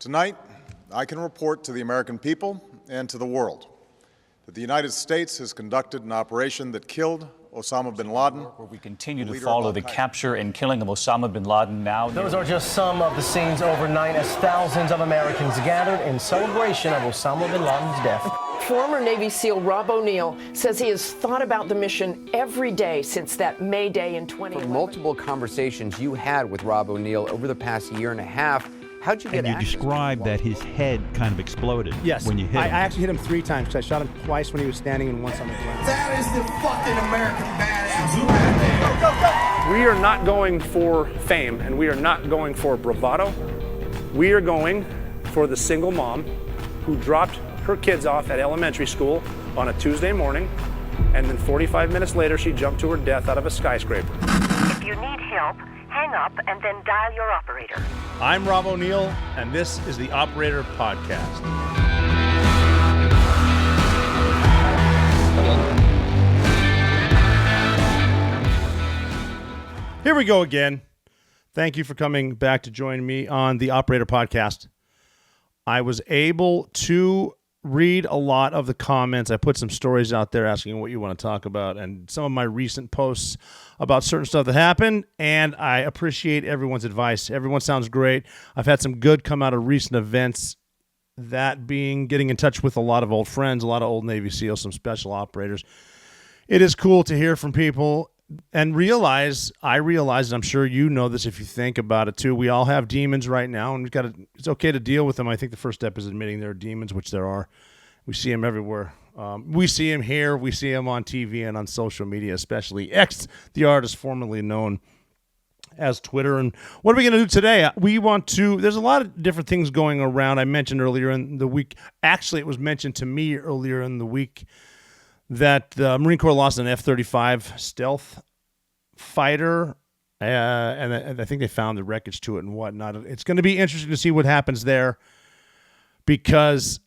Tonight, I can report to the American people and to the world that the United States has conducted an operation that killed Osama bin Laden. Where we continue to follow the capture and killing of Osama bin Laden now. Those are just some of the scenes overnight as thousands of Americans gathered in celebration of Osama bin Laden's death. Former Navy SEAL Rob O'Neill says he has thought about the mission every day since that May Day in 2011. From multiple conversations you had with Rob O'Neill over the past year and a half, how'd you get access? And you described that his head kind of exploded when you hit him. I actually hit him 3 times because I shot him twice when he was standing and once on the ground. That is the fucking American badass right there. Go, go, go. We are not going for fame, and we are not going for bravado. We are going for the single mom who dropped her kids off at elementary school on a Tuesday morning, and then 45 minutes later she jumped to her death out of a skyscraper. If you need help, hang up and then dial your operator. I'm Rob O'Neill, and this is the Operator Podcast. Here we go again. Thank you for coming back to join me on the Operator Podcast. I was able to read a lot of the comments. I put some stories out there asking what you want to talk about and some of my recent posts about certain stuff that happened, and I appreciate everyone's advice. Everyone sounds great. I've had some good come out of recent events, that being getting in touch with a lot of old friends, a lot of old Navy SEALs, some special operators. It is cool to hear from people and I realize, and I'm sure you know this if you think about it too, we all have demons right now, and it's okay to deal with them. I think the first step is admitting there are demons, which there are. We see them everywhere. We see them here. We see them on TV and on social media, especially X, the artist formerly known as Twitter. And what are we going to do today? There's a lot of different things going around. I mentioned earlier in the week, actually it was mentioned to me earlier in the week, that the Marine Corps lost an F-35 stealth fighter, and I think they found the wreckage to it and whatnot. It's going to be interesting to see what happens there, because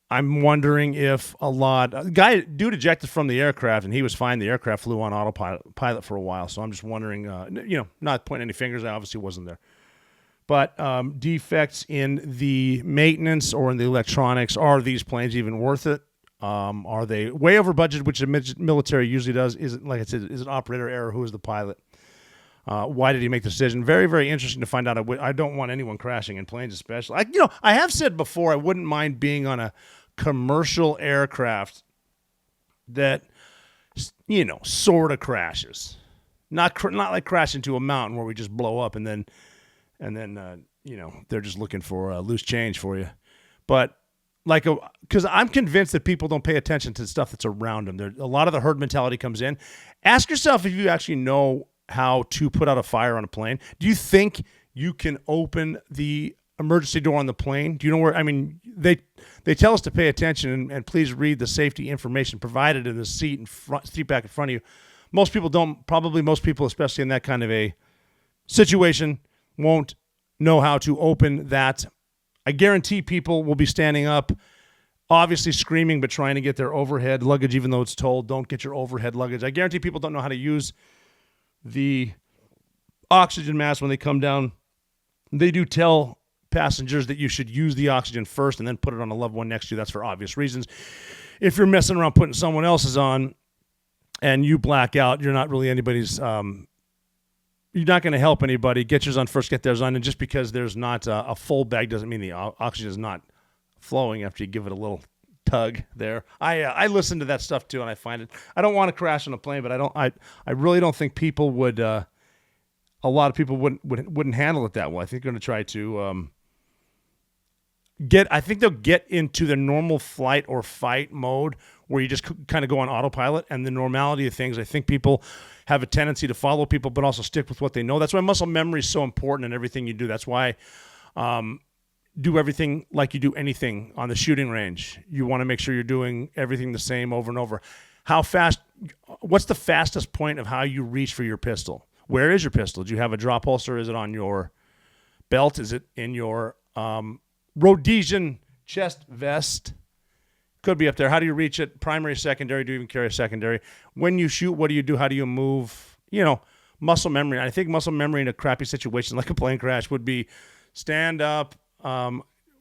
I'm wondering if dude ejected from the aircraft, and he was fine. The aircraft flew on autopilot for a while, so I'm just wondering, not pointing any fingers, I obviously wasn't there. But defects in the maintenance or in the electronics, are these planes even worth it? Are they way over budget, which the military usually does? Is it, like I said, is it operator error? Who is the pilot? Why did he make the decision? Very, very interesting to find out. I don't want anyone crashing in planes, especially. I have said before, I wouldn't mind being on a commercial aircraft that, sort of crashes. Not like crash into a mountain where we just blow up and then they're just looking for loose change for you. But because I'm convinced that people don't pay attention to the stuff that's around them. A lot of the herd mentality comes in. Ask yourself if you actually know how to put out a fire on a plane. Do you think you can open the emergency door on the plane? Do you know where? I mean, they tell us to pay attention and please read the safety information provided in the seat back in front of you. Most people don't. Probably most people, especially in that kind of a situation, won't know how to open that. I guarantee people will be standing up, obviously screaming, but trying to get their overhead luggage, even though it's told, don't get your overhead luggage. I guarantee people don't know how to use the oxygen mask when they come down. They do tell passengers that you should use the oxygen first and then put it on a loved one next to you. That's for obvious reasons. If you're messing around putting someone else's on and you black out, you're not really anybody's... You're not going to help anybody. Get yours on first, get theirs on. And just because there's not a full bag doesn't mean the oxygen is not flowing after you give it a little tug there. I listen to that stuff too, and I find it. I don't want to crash on a plane, but I really don't think people would. A lot of people wouldn't handle it that well. I think they're going to try to I think they'll get into the normal flight or fight mode where you just kind of go on autopilot, and the normality of things. I think people have a tendency to follow people, but also stick with what they know. That's why muscle memory is so important in everything you do. That's why do everything like you do anything on the shooting range. You want to make sure you're doing everything the same over and over. What's the fastest point of how you reach for your pistol? Where is your pistol? Do you have a drop holster? Is it on your belt? Is it in your Rhodesian chest vest? Could be up there. How do you reach it? Primary, secondary? Do you even carry a secondary? When you shoot, what do you do? How do you move? Muscle memory. I think muscle memory in a crappy situation like a plane crash would be stand up,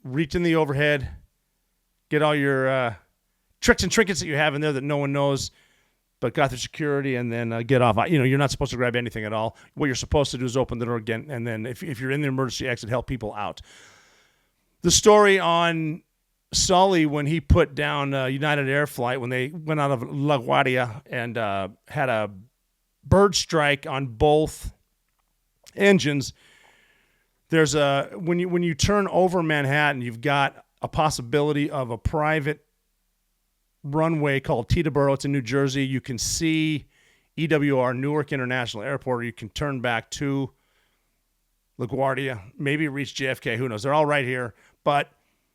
reach in the overhead, get all your tricks and trinkets that you have in there that no one knows, but got through security, and then get off. You're not supposed to grab anything at all. What you're supposed to do is open the door again, and then if you're in the emergency exit, help people out. The story on Sully when he put down United Air Flight when they went out of LaGuardia and had a bird strike on both engines. There's when you turn over Manhattan, you've got a possibility of a private runway called Teterboro. It's in New Jersey. You can see EWR, Newark International Airport, or you can turn back to LaGuardia, maybe reach JFK. Who knows? They're all right here. But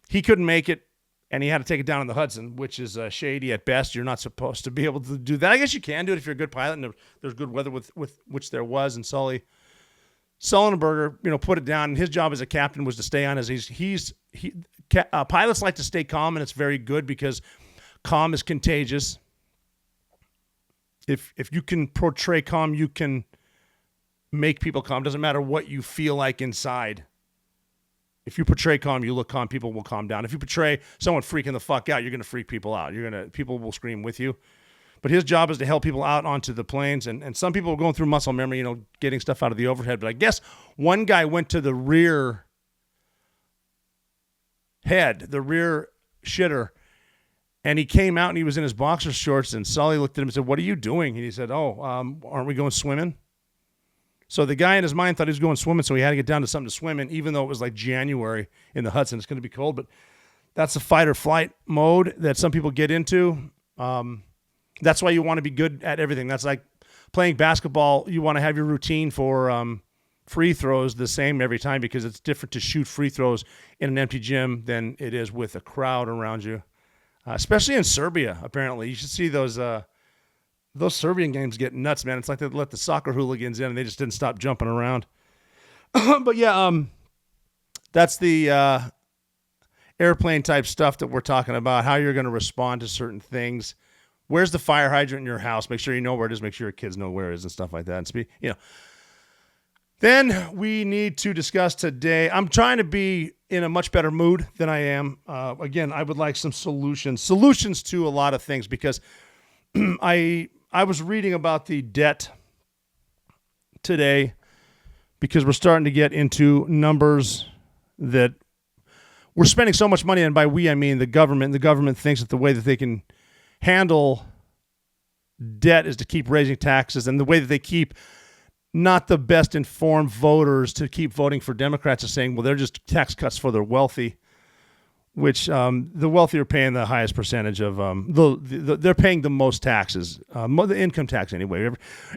he couldn't make it, and he had to take it down in the Hudson, which is shady at best. You're not supposed to be able to do that. I guess you can do it if you're a good pilot, and there's good weather with which there was. And Sullenberger, put it down. And his job as a captain was to stay on. Pilots like to stay calm, and it's very good because calm is contagious. If you can portray calm, you can make people calm. Doesn't matter what you feel like inside. If you portray calm, you look calm, people will calm down. If you portray someone freaking the fuck out, you're going to freak people out. People will scream with you. But his job is to help people out onto the planes. And some people are going through muscle memory, getting stuff out of the overhead. But I guess one guy went to the rear head, the rear shitter, and he came out and he was in his boxer shorts. And Sully looked at him and said, "What are you doing?" And he said, aren't we going swimming? So the guy in his mind thought he was going swimming, so he had to get down to something to swim in, even though it was like January in the Hudson. It's going to be cold, but that's the fight or flight mode that some people get into. That's why you want to be good at everything. That's like playing basketball. You want to have your routine for free throws the same every time because it's different to shoot free throws in an empty gym than it is with a crowd around you, especially in Serbia, apparently. You should see those Serbian games get nuts, man. It's like they let the soccer hooligans in and they just didn't stop jumping around. But yeah, that's the airplane type stuff that we're talking about, how you're going to respond to certain things. Where's the fire hydrant in your house? Make sure you know where it is. Make sure your kids know where it is and stuff like that. And Then we need to discuss today. I'm trying to be in a much better mood than I am. Again, I would like some solutions to a lot of things because I was reading about the debt today because we're starting to get into numbers that we're spending so much money, and by we, I mean the government. The government thinks that the way that they can handle debt is to keep raising taxes, and the way that they keep not the best informed voters to keep voting for Democrats is saying, well, they're just tax cuts for the wealthy, which the wealthy are paying the highest percentage of they're paying the most taxes, the income tax anyway.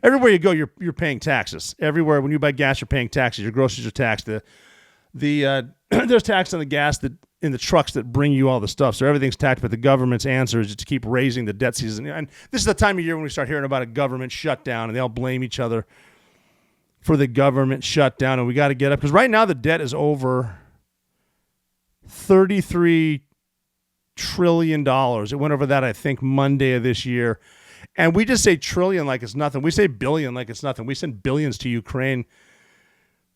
Everywhere you go, you're paying taxes. Everywhere when you buy gas, you're paying taxes. Your groceries are taxed. There's tax on the gas that in the trucks that bring you all the stuff. So everything's taxed, but the government's answer is just to keep raising the debt season. And this is the time of year when we start hearing about a government shutdown, and they all blame each other for the government shutdown. And we got to get up because right now the debt is over $33 trillion. It went over that, I think, Monday of this year. And we just say trillion like it's nothing. We say billion like it's nothing. We send billions to Ukraine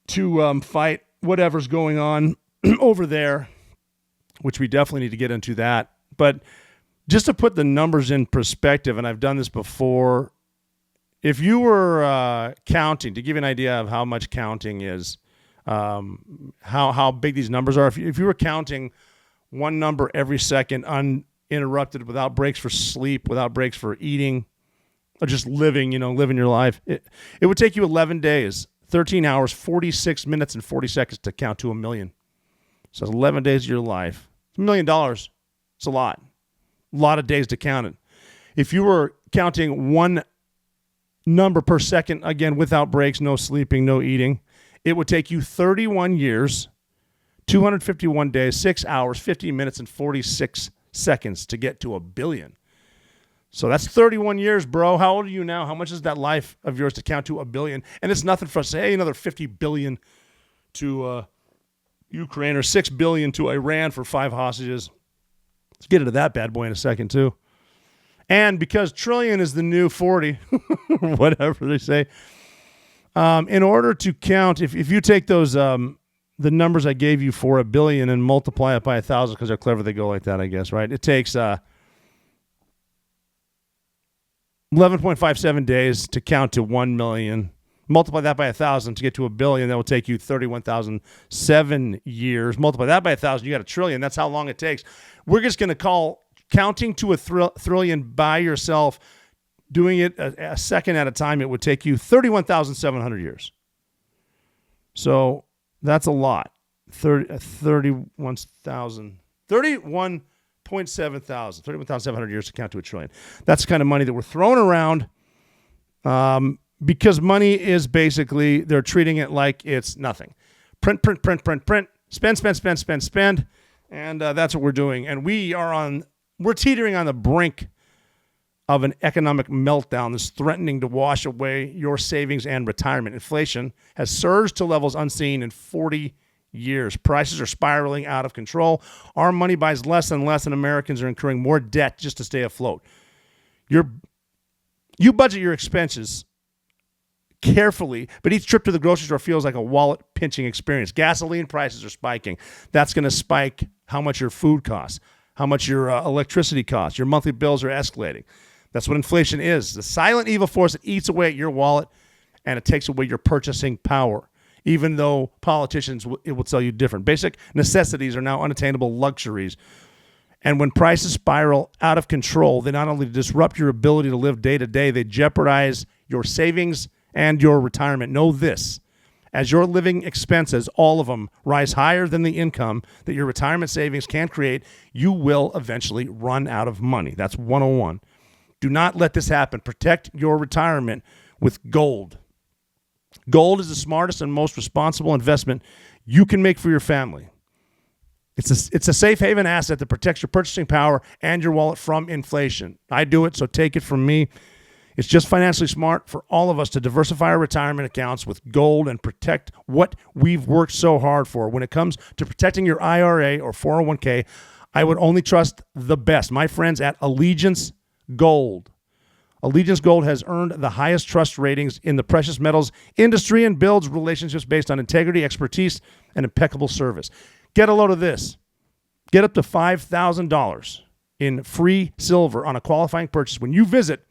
to fight whatever's going on over there, which we definitely need to get into that. But just to put the numbers in perspective, and I've done this before, if you were counting, to give you an idea of how much counting is, how big these numbers are, if you were counting one number every second uninterrupted, without breaks for sleep, without breaks for eating, or just living your life, it would take you 11 days, 13 hours, 46 minutes, and 40 seconds to count to 1 million. So it's 11 days of your life. $1 million. It's a lot. A lot of days to count it. If you were counting one number per second, again, without breaks, no sleeping, no eating, it would take you 31 years, 251 days, 6 hours, 50 minutes, and 46 seconds to get to 1 billion. So that's 31 years, bro. How old are you now? How much is that life of yours to count to 1 billion? And it's nothing for us to say, hey, another 50 billion to Ukraine or 6 billion to Iran for 5 hostages. Let's get into that bad boy in a second, too. And because trillion is the new 40, whatever they say, in order to count, if you take those the numbers I gave you for $1 billion and multiply it by 1,000 because they're clever. They go like that, I guess, right? It takes 11.57 days to count to 1 million. Multiply that by 1,000 to get to $1 billion. That will take you 31,007 years. Multiply that by 1,000, you got $1 trillion. That's how long it takes. We're just going to call counting to a trillion by yourself, doing it a second at a time, it would take you 31,700 years. So that's a lot. 31,700 years to count to $1 trillion. That's the kind of money that we're throwing around because money is basically, they're treating it like it's nothing. Print, spend. And that's what we're doing. And we're teetering on the brink of an economic meltdown that's threatening to wash away your savings and retirement. Inflation has surged to levels unseen in 40 years. Prices are spiraling out of control. Our money buys less and less, and Americans are incurring more debt just to stay afloat. You budget your expenses carefully, but each trip to the grocery store feels like a wallet-pinching experience. Gasoline prices are spiking. That's going to spike how much your food costs, how much your electricity costs. Your monthly bills are escalating. That's what inflation is, the silent evil force that eats away at your wallet, and it takes away your purchasing power, even though politicians will tell you different. Basic necessities are now unattainable luxuries. And when prices spiral out of control, they not only disrupt your ability to live day to day, they jeopardize your savings and your retirement. Know this: as your living expenses, all of them, rise higher than the income that your retirement savings can create, you will eventually run out of money. That's 101. Do not let this happen. Protect your retirement with gold. Gold is the smartest and most responsible investment you can make for your family. It's a safe haven asset that protects your purchasing power and your wallet from inflation. I do it, so take it from me. It's just financially smart for all of us to diversify our retirement accounts with gold and protect what we've worked so hard for. When it comes to protecting your IRA or 401k, I would only trust the best. My friends at Allegiance Gold. Allegiance Gold has earned the highest trust ratings in the precious metals industry and builds relationships based on integrity, expertise, and impeccable service. Get a load of this. Get up to $5,000 in free silver on a qualifying purchase when you visit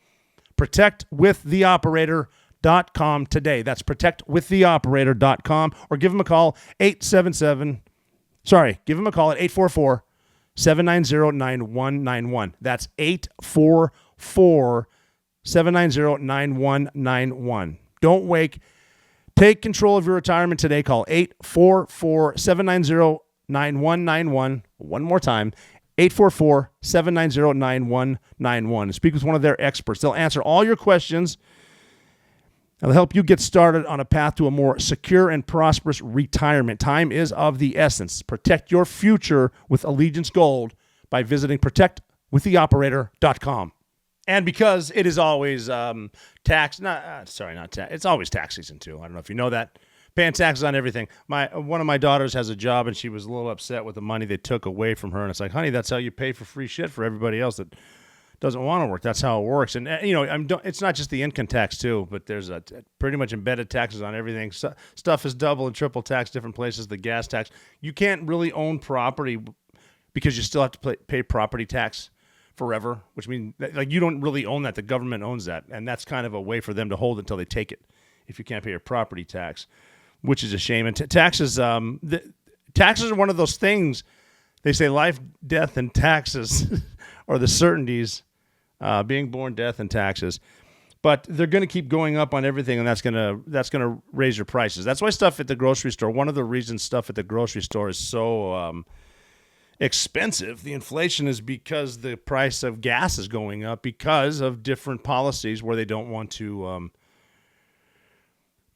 protectwiththeoperator.com today. That's protectwiththeoperator.com, or give them a call give them a call at 844-790-9191. That's 844-790-9191. Don't wait. Take control of your retirement today. Call 844-790-9191. One more time, 844-790-9191. And speak with one of their experts. They'll answer all your questions. They'll help you get started on a path to a more secure and prosperous retirement. Time is of the essence. Protect your future with Allegiance Gold by visiting protectwiththeoperator.com. And because it is always it's always tax season too. I don't know if you know that. Paying taxes on everything. One of my daughters has a job, and she was a little upset with the money they took away from her. And it's like, honey, that's how you pay for free shit for everybody else that doesn't want to work. That's how it works. And it's not just the income tax too, but there's pretty much embedded taxes on everything. Stuff is double and triple taxed different places. The gas tax. You can't really own property because you still have to pay property tax forever, which means like you don't really own that. The government owns that, and that's kind of a way for them to hold it until they take it. If you can't pay your property tax, which is a shame. And taxes are one of those things. They say life, death, and taxes are the certainties. Being born, death, and taxes. But they're going to keep going up on everything, and that's going to raise your prices. That's why stuff at the grocery store. One of the reasons stuff at the grocery store is so expensive. The inflation is because the price of gas is going up because of different policies where they don't want to.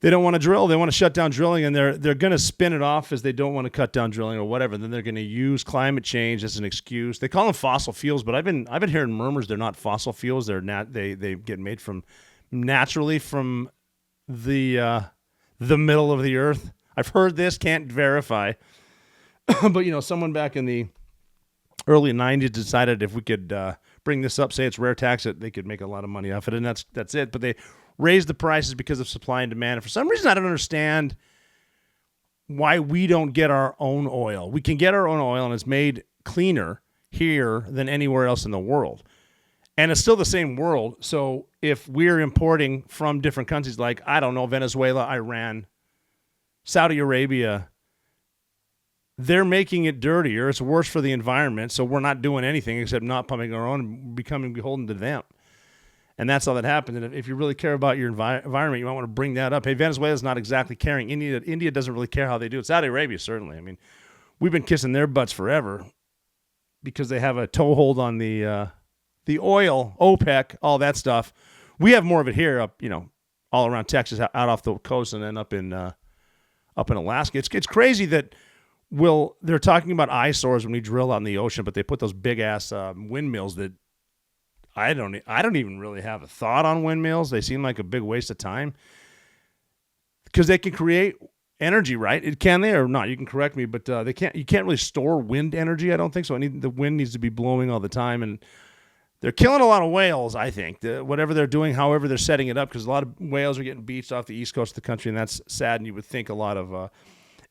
They don't want to drill. They want to shut down drilling, and they're going to spin it off as they don't want to cut down drilling or whatever. Then they're going to use climate change as an excuse. They call them fossil fuels, but I've been hearing murmurs they're not fossil fuels. They get made naturally from the middle of the earth. I've heard this, can't verify, but someone back in the early 90s decided if we could bring this up, say it's rare tax it, they could make a lot of money off it, and that's it. But they raised the prices because of supply and demand. And for some reason, I don't understand why we don't get our own oil. We can get our own oil, and it's made cleaner here than anywhere else in the world. And it's still the same world. So if we're importing from different countries like, I don't know, Venezuela, Iran, Saudi Arabia, they're making it dirtier. It's worse for the environment. So we're not doing anything except not pumping our own and becoming beholden to them. And that's how that happens. And if you really care about your environment, you might want to bring that up. Hey, Venezuela's not exactly caring. India doesn't really care how they do it. Saudi Arabia, certainly. I mean, we've been kissing their butts forever because they have a toehold on the oil, OPEC, all that stuff. We have more of it here up, all around Texas, out off the coast, and then up in Alaska. It's crazy that they're talking about eyesores when we drill out in the ocean, but they put those big ass windmills that I don't even really have a thought on windmills. They seem like a big waste of time because they can create energy, right? Can they or not? You can correct me, but they can't. You can't really store wind energy. I don't think so. The wind needs to be blowing all the time, and they're killing a lot of whales. I think whatever they're doing, however they're setting it up, because a lot of whales are getting beached off the east coast of the country, and that's sad. And you would think a lot of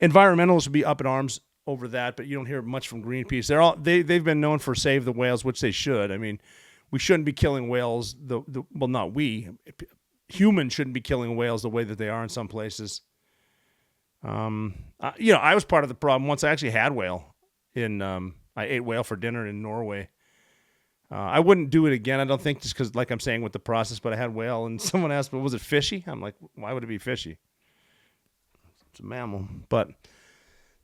environmentalists would be up in arms over that, but you don't hear much from Greenpeace. They've been known for save the whales, which they should. I mean, we shouldn't be killing whales. Well, not we. Humans shouldn't be killing whales the way that they are in some places. I was part of the problem. Once I actually had whale. I ate whale for dinner in Norway. I wouldn't do it again, I don't think, just because, like I'm saying, with the process, but I had whale, and someone asked me, was it fishy? I'm like, why would it be fishy? It's a mammal. But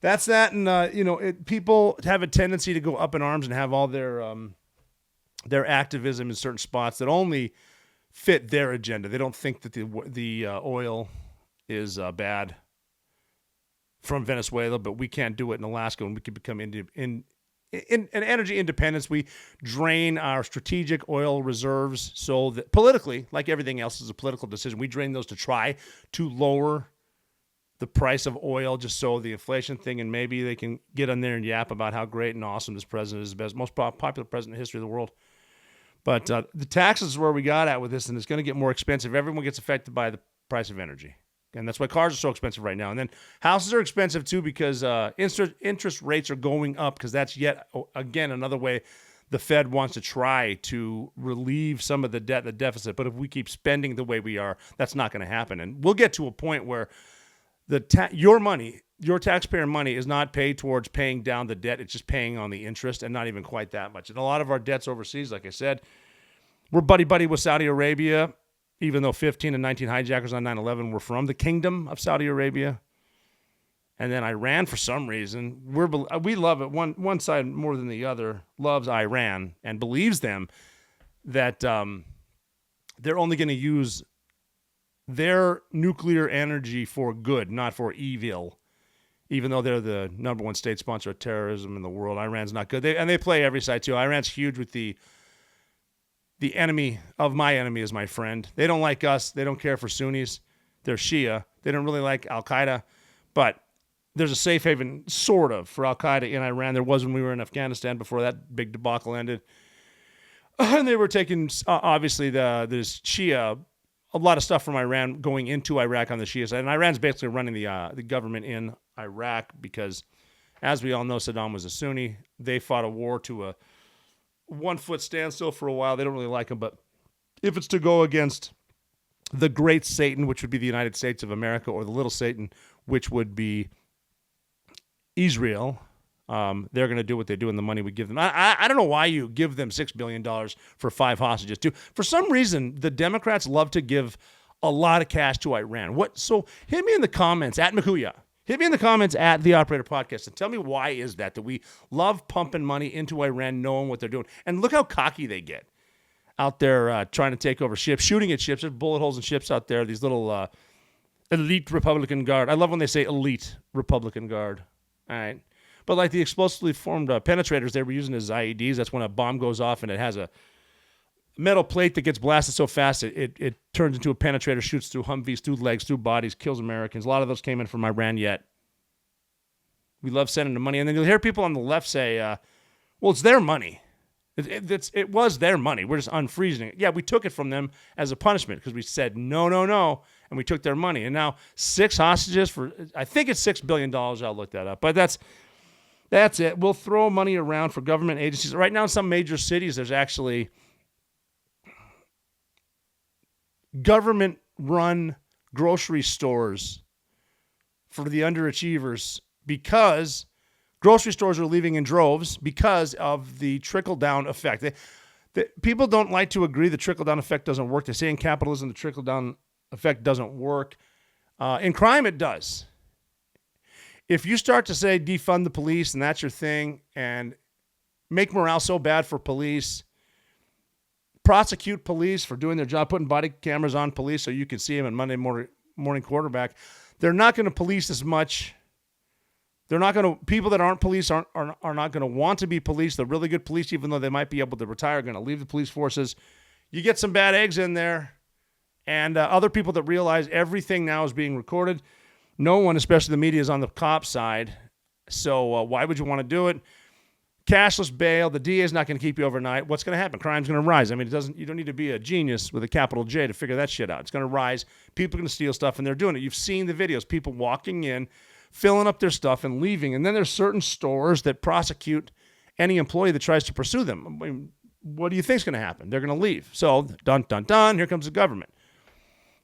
that's that, and, people have a tendency to go up in arms and have all their activism in certain spots that only fit their agenda. They don't think that the oil is bad from Venezuela, but we can't do it in Alaska, and we can become in energy independence. We drain our strategic oil reserves so that politically, like everything else is a political decision, we drain those to try to lower the price of oil just so the inflation thing, and maybe they can get on there and yap about how great and awesome this president is, the best, most popular president in the history of the world. But the taxes is where we got at with this, and it's going to get more expensive. Everyone gets affected by the price of energy. And that's why cars are so expensive right now. And then houses are expensive too because interest rates are going up because that's yet again another way the Fed wants to try to relieve some of the debt, the deficit. But if we keep spending the way we are, that's not going to happen. And we'll get to a point where your taxpayer money is not paid towards paying down the debt. It's just paying on the interest, and not even quite that much. And a lot of our debts overseas, like I said, we're buddy-buddy with Saudi Arabia, even though 15 and 19 hijackers on 9/11 were from the Kingdom of Saudi Arabia. And then Iran, for some reason, we love it. One side more than the other loves Iran and believes them that they're only going to use their nuclear energy for good, not for evil, even though they're the number one state sponsor of terrorism in the world. Iran's not good. They play every side, too. Iran's huge with the enemy of my enemy is my friend. They don't like us. They don't care for Sunnis. They're Shia. They don't really like Al-Qaeda. But there's a safe haven, sort of, for Al-Qaeda in Iran. There was when we were in Afghanistan before that big debacle ended. And they were taking, obviously, there's Shia, a lot of stuff from Iran going into Iraq on the Shia side. And Iran's basically running the government in Iraq because, as we all know, Saddam was a Sunni. They fought a war to a one-foot standstill for a while. They don't really like him, but if it's to go against the great Satan, which would be the United States of America, or the little Satan, which would be Israel, they're going to do what they do in the money we give them. I don't know why you give them $6 billion for 5 hostages, too. For some reason, the Democrats love to give a lot of cash to Iran. So hit me in the comments, at Makuya. Hit me in the comments at The Operator Podcast and tell me why is that we love pumping money into Iran knowing what they're doing. And look how cocky they get out there trying to take over ships, shooting at ships. There's bullet holes in ships out there, these little elite Republican Guard. I love when they say elite Republican Guard. All right. But like the explosively formed penetrators they were using as IEDs, that's when a bomb goes off and it has a metal plate that gets blasted so fast it turns into a penetrator, shoots through Humvees, through legs, through bodies, kills Americans. A lot of those came in from Iran yet. We love sending the money. And then you'll hear people on the left say, well, it's their money. It was their money. We're just unfreezing it. Yeah, we took it from them as a punishment because we said no, and we took their money. And now 6 hostages for, I think it's $6 billion. I'll look that up. But that's it. We'll throw money around for government agencies. Right now in some major cities, there's actually government-run grocery stores for the underachievers because grocery stores are leaving in droves because of the trickle-down effect. People don't like to agree the trickle-down effect doesn't work. They say in capitalism the trickle-down effect doesn't work. In crime, it does. If you start to say defund the police and that's your thing and make morale so bad for police, prosecute police for doing their job, putting body cameras on police so you can see them in Monday morning quarterback, they're not going to police as much. They're not going to, people that aren't police are not going to want to be police. The really good police, even though they might be able to retire, are going to leave the police forces. You get some bad eggs in there, and other people that realize everything now is being recorded. No one, especially the media, is on the cop side. So why would you want to do it? Cashless bail. The DA is not going to keep you overnight. What's going to happen? Crime's going to rise. I mean, you don't need to be a genius with a capital J to figure that shit out. It's going to rise. People are going to steal stuff, and they're doing it. You've seen the videos. People walking in, filling up their stuff and leaving. And then there's certain stores that prosecute any employee that tries to pursue them. I mean, what do you think is going to happen? They're going to leave. So, dun, dun, dun, here comes the government.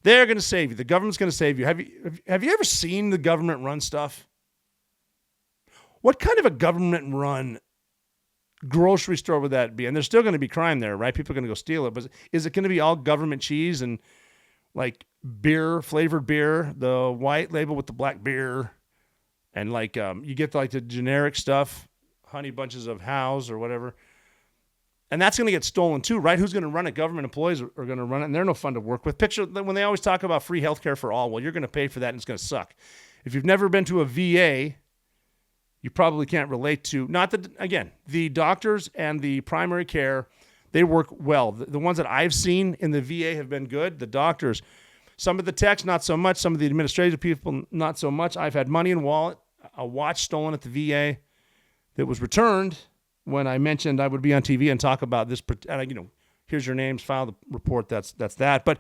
They're going to save you. The government's going to save you. Have you ever seen the government run stuff? What kind of a government run grocery store would that be? And there's still going to be crime there, right? People are going to go steal it. But is it going to be all government cheese and like beer, flavored beer, the white label with the black beer? And like you get like the generic stuff, honey bunches of House or whatever. And that's going to get stolen too, right? Who's going to run it? Government employees are going to run it, and they're no fun to work with. Picture when they always talk about free health care for all. Well, you're going to pay for that, and it's going to suck. If you've never been to a VA, you probably can't relate to, not that, again, the doctors and the primary care, they work well. The ones that I've seen in the VA have been good. The doctors, some of the techs, not so much. Some of the administrative people, not so much. I've had money in wallet. A watch stolen at the VA that was returned when I mentioned I would be on TV and talk about this. Here's your names, file the report. That's that. But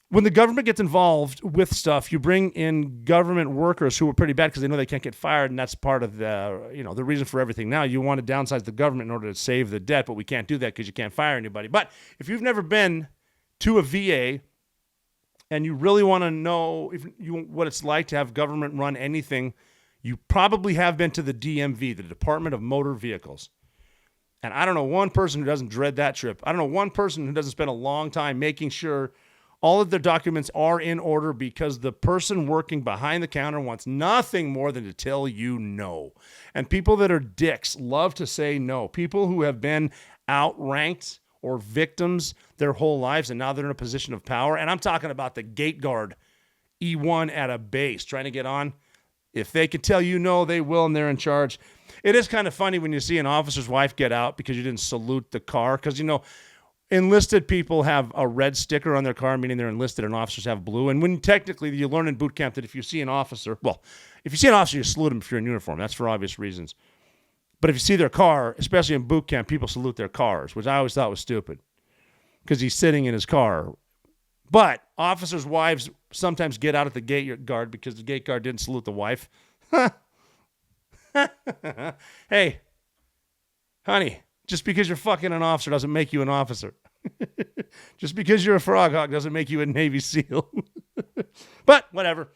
when the government gets involved with stuff, you bring in government workers who are pretty bad because they know they can't get fired, and that's part of the reason for everything. Now you want to downsize the government in order to save the debt, but we can't do that because you can't fire anybody. But if you've never been to a VA and you really want to know what it's like to have government run anything, you probably have been to the DMV, the Department of Motor Vehicles. And I don't know one person who doesn't dread that trip. I don't know one person who doesn't spend a long time making sure all of their documents are in order because the person working behind the counter wants nothing more than to tell you no. And people that are dicks love to say no. People who have been outranked or victims their whole lives and now they're in a position of power. And I'm talking about the gate guard, E1 at a base, trying to get on. If they can tell you no, they will, and they're in charge. It is kind of funny when you see an officer's wife get out because you didn't salute the car. Because, enlisted people have a red sticker on their car, meaning they're enlisted, and officers have blue. And when technically you learn in boot camp that if you see an officer, you salute them if you're in uniform. That's for obvious reasons. But if you see their car, especially in boot camp, people salute their cars, which I always thought was stupid because he's sitting in his car. But officers' wives sometimes get out at the gate guard because the gate guard didn't salute the wife. Hey, honey, just because you're fucking an officer doesn't make you an officer. Just because you're a frog hog doesn't make you a Navy SEAL. But whatever.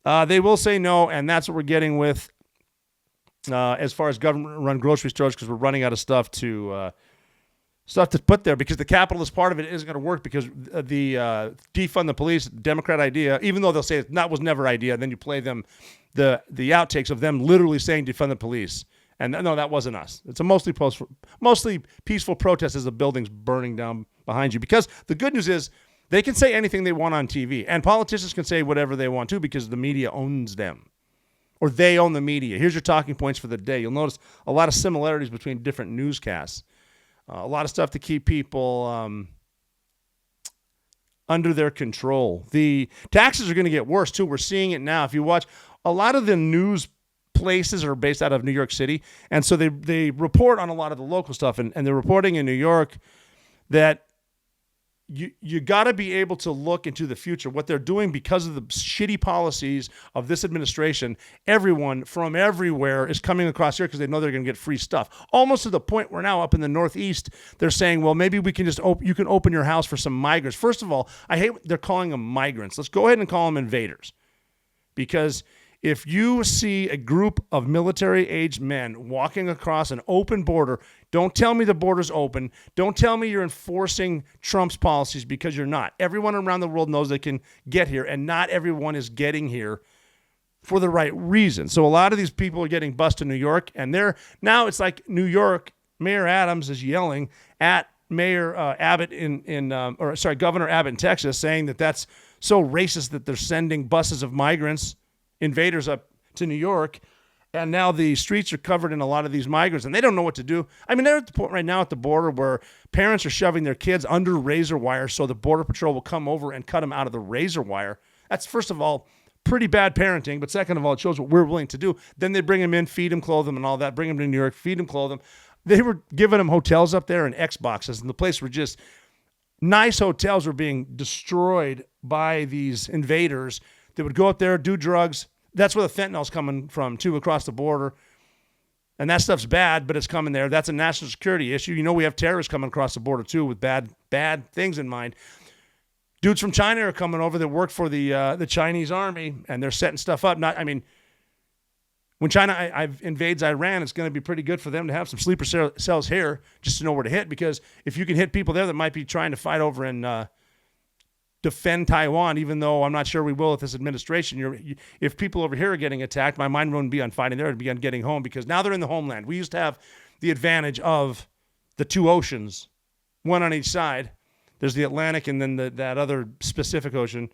They will say no, and that's what we're getting with as far as government-run grocery stores because we're running out of stuff to put there because the capitalist part of it isn't going to work because the defund the police, Democrat idea, even though they'll say that was never idea, then you play them the outtakes of them literally saying defund the police. And no, that wasn't us. It's a mostly peaceful protest as the building's burning down behind you because the good news is they can say anything they want on TV and politicians can say whatever they want to because the media owns them or they own the media. Here's your talking points for the day. You'll notice a lot of similarities between different newscasts. A lot of stuff to keep people under their control. The taxes are going to get worse, too. We're seeing it now. If you watch a lot of the news places are based out of New York City. And so they report on a lot of the local stuff. And they're reporting in New York that you got to be able to look into the future. What they're doing because of the shitty policies of this administration, everyone from everywhere is coming across here because they know they're going to get free stuff. Almost to the point where now up in the Northeast, they're saying, well, maybe we can just you can open your house for some migrants. First of all, I hate they're calling them migrants. Let's go ahead and call them invaders. Because if you see a group of military-aged men walking across an open border, don't tell me the border's open. Don't tell me you're enforcing Trump's policies, because you're not. Everyone around the world knows they can get here, and not everyone is getting here for the right reason. So a lot of these people are getting bused in New York, and now it's like New York, Mayor Adams is yelling at Governor Abbott in Texas, saying that that's so racist that they're sending buses of migrants, invaders up to New York, and now the streets are covered in a lot of these migrants, and they don't know what to do. I mean, they're at the point right now at the border where parents are shoving their kids under razor wire so the Border Patrol will come over and cut them out of the razor wire. That's, first of all, pretty bad parenting, but second of all, it shows what we're willing to do. Then they bring them in, feed them, clothe them, and all that, bring them to New York, feed them, clothe them. They were giving them hotels up there and Xboxes, and the place were just nice hotels were being destroyed by these invaders that would go up there, do drugs. That's where the fentanyl's coming from, too, across the border. And that stuff's bad, but it's coming there. That's a national security issue. You know, we have terrorists coming across the border, too, with bad things in mind. Dudes from China are coming over that work for the Chinese army, and they're setting stuff up. When China invades Iran, it's going to be pretty good for them to have some sleeper cells here just to know where to hit, because if you can hit people there that might be trying to fight over and defend Taiwan, even though I'm not sure we will with this administration, if people over here are getting attacked, my mind wouldn't be on fighting there. It'd be on getting home, because now they're in the homeland. We used to have the advantage of the two oceans, one on each side. There's the Atlantic and then that other Pacific Ocean.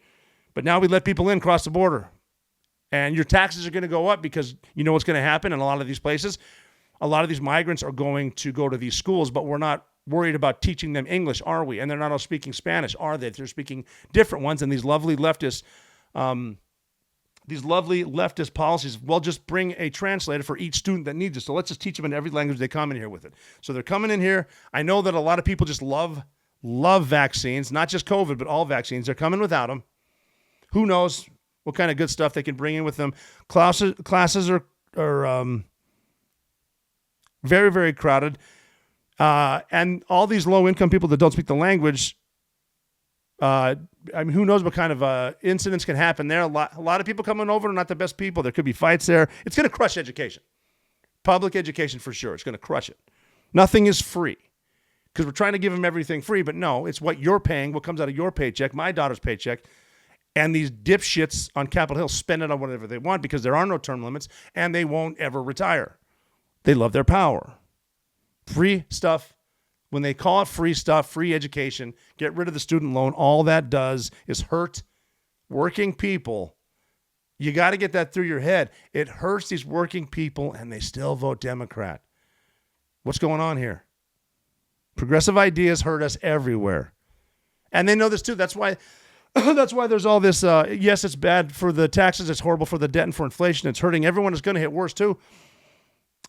But now we let people in across the border. And your taxes are going to go up, because you know what's going to happen in a lot of these places. A lot of these migrants are going to go to these schools, but we're not worried about teaching them English, are we? And they're not all speaking Spanish, are they? They're speaking different ones. And these lovely leftist policies, well, just bring a translator for each student that needs it. So let's just teach them in every language they come in here with it. So they're coming in here. I know that a lot of people just love vaccines, not just COVID, but all vaccines. They're coming without them. Who knows what kind of good stuff they can bring in with them. Classes are very, very crowded. And all these low-income people that don't speak the language, who knows what kind of incidents can happen there. A lot of people coming over are not the best people. There could be fights there. It's going to crush education. Public education for sure. It's going to crush it. Nothing is free, because we're trying to give them everything free. But no, it's what you're paying, what comes out of your paycheck, my daughter's paycheck. And these dipshits on Capitol Hill spend it on whatever they want, because there are no term limits, and they won't ever retire. They love their power. Free stuff. When they call it free stuff, free education, get rid of the student loan, all that does is hurt working people. You got to get that through your head. It hurts these working people, and they still vote Democrat. What's going on here? Progressive ideas hurt us everywhere. And they know this too. That's why there's all this, yes, it's bad for the taxes, it's horrible for the debt and for inflation, it's hurting everyone, it's going to hit worse too.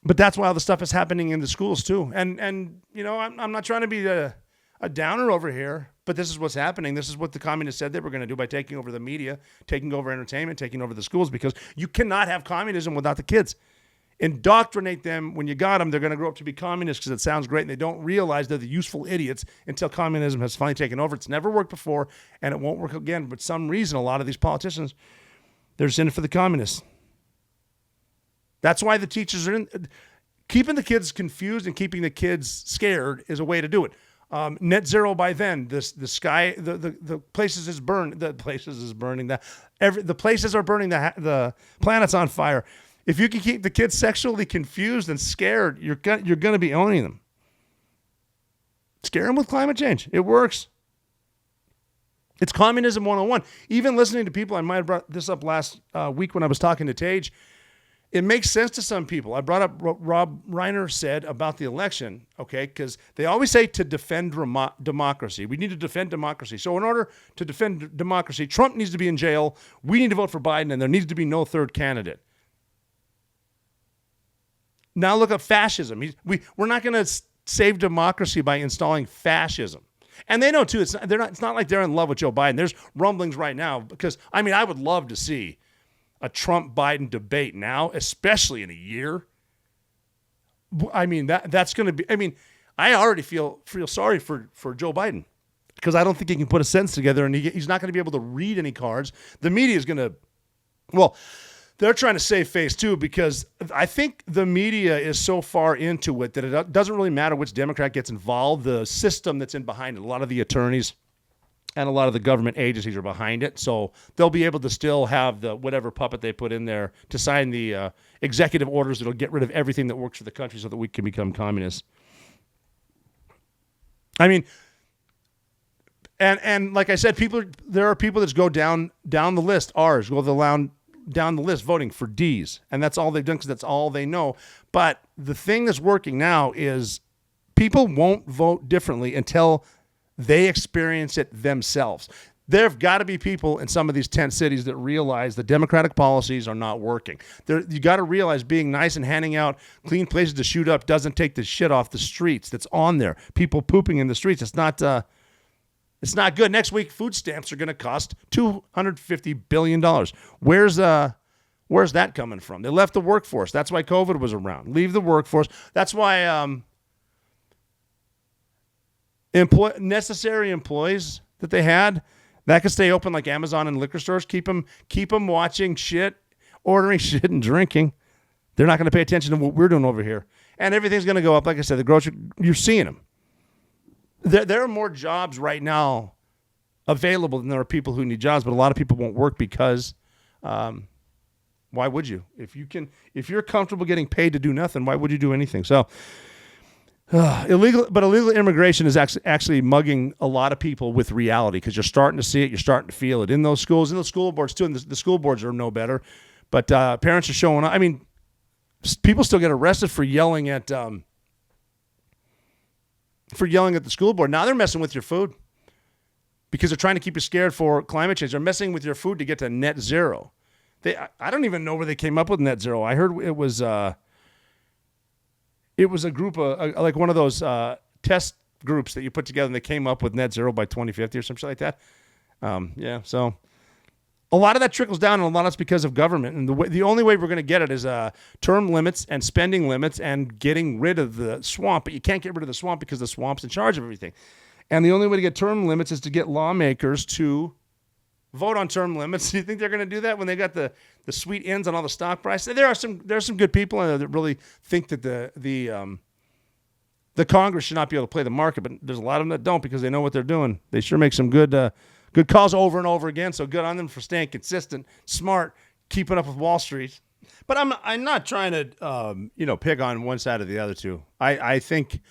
But that's why all the stuff is happening in the schools too. And you know, I'm not trying to be a downer over here, but this is what's happening. This is what the communists said they were going to do by taking over the media, taking over entertainment, taking over the schools, because you cannot have communism without the kids. Indoctrinate them. When you got them, they're going to grow up to be communists because it sounds great, and they don't realize they're the useful idiots until communism has finally taken over. It's never worked before, and it won't work again. But for some reason, a lot of these politicians, they're just in it for the communists. That's why the teachers are in. Keeping the kids confused and keeping the kids scared is a way to do it. Net zero by then. The sky, the places is burned. The places is burning. The places are burning. The planet's on fire. If you can keep the kids sexually confused and scared, you're going to be owning them. Scare them with climate change. It works. It's communism 101. Even listening to people, I might have brought this up last week when I was talking to Tage, it makes sense to some people. I brought up what Rob Reiner said about the election, okay, because they always say to defend democracy. We need to defend democracy. So in order to defend democracy, Trump needs to be in jail, we need to vote for Biden, and there needs to be no third candidate. Now look at fascism. We're not going to save democracy by installing fascism. And they know, too, it's not like they're in love with Joe Biden. There's rumblings right now because, I mean, I would love to see a Trump-Biden debate now, especially in a year. I mean, that's going to be – I mean, I already feel sorry for Joe Biden because I don't think he can put a sentence together, and he's not going to be able to read any cards. The media is going to – well, they're trying to save face, too, because I think the media is so far into it that it doesn't really matter which Democrat gets involved. The system that's in behind it, a lot of the attorneys and a lot of the government agencies are behind it, so they'll be able to still have the whatever puppet they put in there to sign the executive orders that'll get rid of everything that works for the country so that we can become communists. I mean, and like I said, there are people that just go down the list, down the list voting for D's, and that's all they've done because that's all they know. But the thing that's working now is people won't vote differently until they experience it themselves. There have got to be people in some of these tent cities that realize the Democratic policies are not working. You got to realize being nice and handing out clean places to shoot up doesn't take the shit off the streets that's on there. People pooping in the streets. It's not good. Next week, food stamps are going to cost $250 billion. Where's that coming from? They left the workforce. That's why COVID was around. Leave the workforce. That's why necessary employees that they had that could stay open like Amazon and liquor stores. Keep them watching shit, ordering shit, and drinking. They're not going to pay attention to what we're doing over here, and everything's going to go up. Like I said, the grocery, you're seeing them. There are more jobs right now available than there are people who need jobs, but a lot of people won't work because why would you? If you're comfortable getting paid to do nothing, why would you do anything? So illegal immigration is actually mugging a lot of people with reality because you're starting to see it, you're starting to feel it in those schools, in the school boards too, and the school boards are no better. But parents are showing up. I mean, people still get arrested for yelling at the school board. Now they're messing with your food because they're trying to keep you scared for climate change. They're messing with your food to get to net zero. I don't even know where they came up with net zero. I heard it was a group of like one of those test groups that you put together and they came up with net zero by 2050 or something like that. So a lot of that trickles down, and a lot of it's because of government. And the only way we're going to get it is term limits and spending limits and getting rid of the swamp. But you can't get rid of the swamp because the swamp's in charge of everything. And the only way to get term limits is to get lawmakers to vote on term limits. Do you think they're going to do that when they got the sweet ends on all the stock price? There are some good people in there that really think that the Congress should not be able to play the market, but there's a lot of them that don't because they know what they're doing. They sure make some good calls over and over again. So good on them for staying consistent, smart, keeping up with Wall Street. But I'm not trying to pick on one side or the other too. I think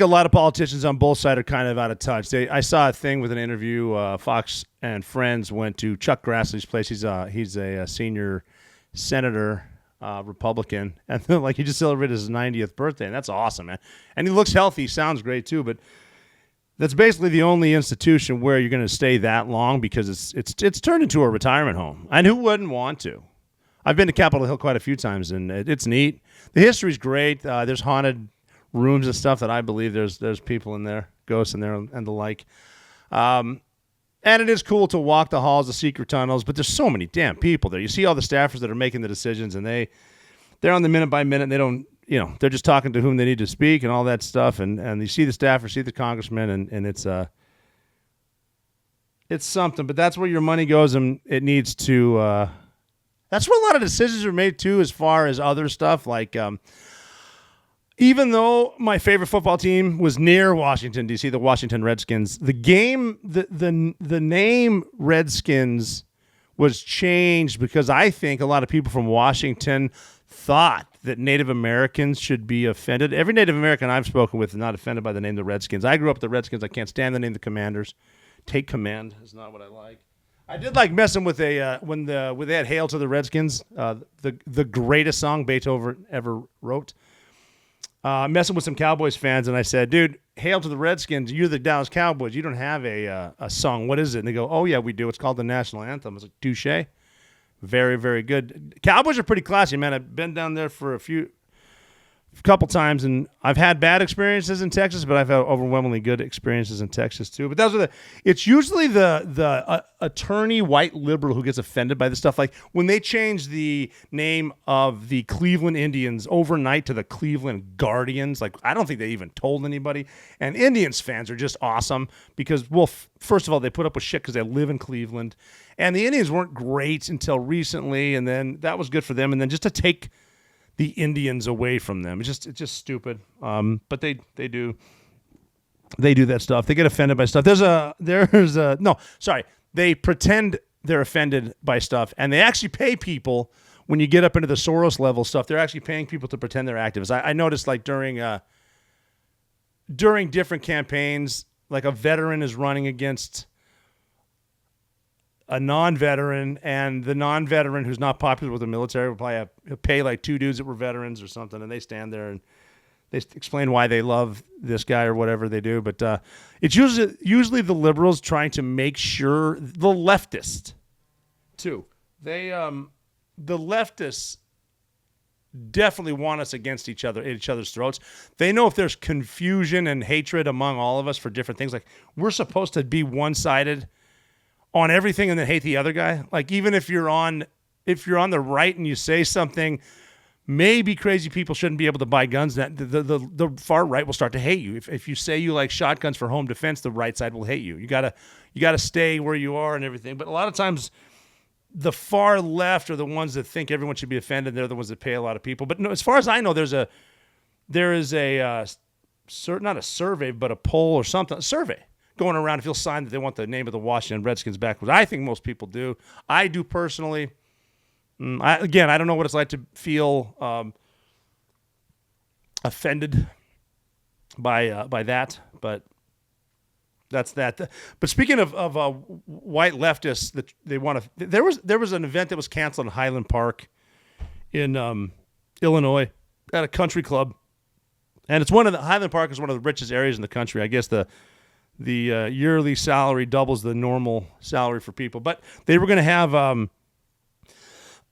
a lot of politicians on both sides are kind of out of touch. I saw a thing with an interview. Fox and Friends went to Chuck Grassley's place. He's a senior senator, Republican, and like he just celebrated his 90th birthday, and that's awesome, man. And he looks healthy, sounds great too. But that's basically the only institution where you're going to stay that long because it's turned into a retirement home, and who wouldn't want to? I've been to Capitol Hill quite a few times, and it's neat. The history's great. There's haunted rooms and stuff that I believe there's people in there, ghosts in there and the like. And it is cool to walk the halls, the secret tunnels, but there's so many damn people there. You see all the staffers that are making the decisions, and they're on the minute by minute, and they don't, they're just talking to whom they need to speak and all that stuff. And you see the staffers, see the congressmen, and it's something. But that's where your money goes, and it needs to. That's where a lot of decisions are made too, as far as other stuff like. Even though my favorite football team was near Washington, D.C., the Washington Redskins, the name Redskins was changed because I think a lot of people from Washington thought that Native Americans should be offended. Every Native American I've spoken with is not offended by the name the Redskins. I grew up with the Redskins. I can't stand the name the Commanders. Take command is not what I like. I did like messing with when they had "Hail to the Redskins," the greatest song Beethoven ever wrote. Messing with some Cowboys fans, and I said, dude, hail to the Redskins. You're the Dallas Cowboys. You don't have a song. What is it? And they go, oh, yeah, we do. It's called the National Anthem. I was like, touche. Very, very good. Cowboys are pretty classy, man. I've been down there for a few a couple times, and I've had bad experiences in Texas, but I've had overwhelmingly good experiences in Texas too. But it's usually the attorney white liberal who gets offended by this stuff. Like when they change the name of the Cleveland Indians overnight to the Cleveland Guardians, like I don't think they even told anybody. And Indians fans are just awesome because, well, first of all, they put up with shit because they live in Cleveland, and the Indians weren't great until recently, and then that was good for them. And then just to take the Indians away from them. It's just stupid. But they do that stuff. They get offended by stuff. They pretend they're offended by stuff, and they actually pay people when you get up into the Soros level stuff. They're actually paying people to pretend they're activists. I noticed like during different campaigns, like a veteran is running against a non-veteran, and the non-veteran who's not popular with the military will probably pay like two dudes that were veterans or something, and they stand there and they explain why they love this guy or whatever they do. But it's usually the liberals trying to make sure, the leftists too. The leftists definitely want us against each other's throats. They know if there's confusion and hatred among all of us for different things, like we're supposed to be one-sided on everything and then hate the other guy. Like even if you're on the right and you say something, maybe crazy people shouldn't be able to buy guns, that the far right will start to hate you. If you say you like shotguns for home defense, the right side will hate you. You gotta stay where you are and everything. But a lot of times the far left are the ones that think everyone should be offended. They're the ones that pay a lot of people. But no, as far as I know, there is not a survey, but a poll or something, a survey going around if you'll sign that they want the name of the Washington Redskins back, which I think most people do. I do personally. I don't know what it's like to feel offended by that, but that's that. But speaking of white leftists, that they want to. There was an event that was canceled in Highland Park in Illinois at a country club, and Highland Park is one of the richest areas in the country. I guess the yearly salary doubles the normal salary for people. But they were going to have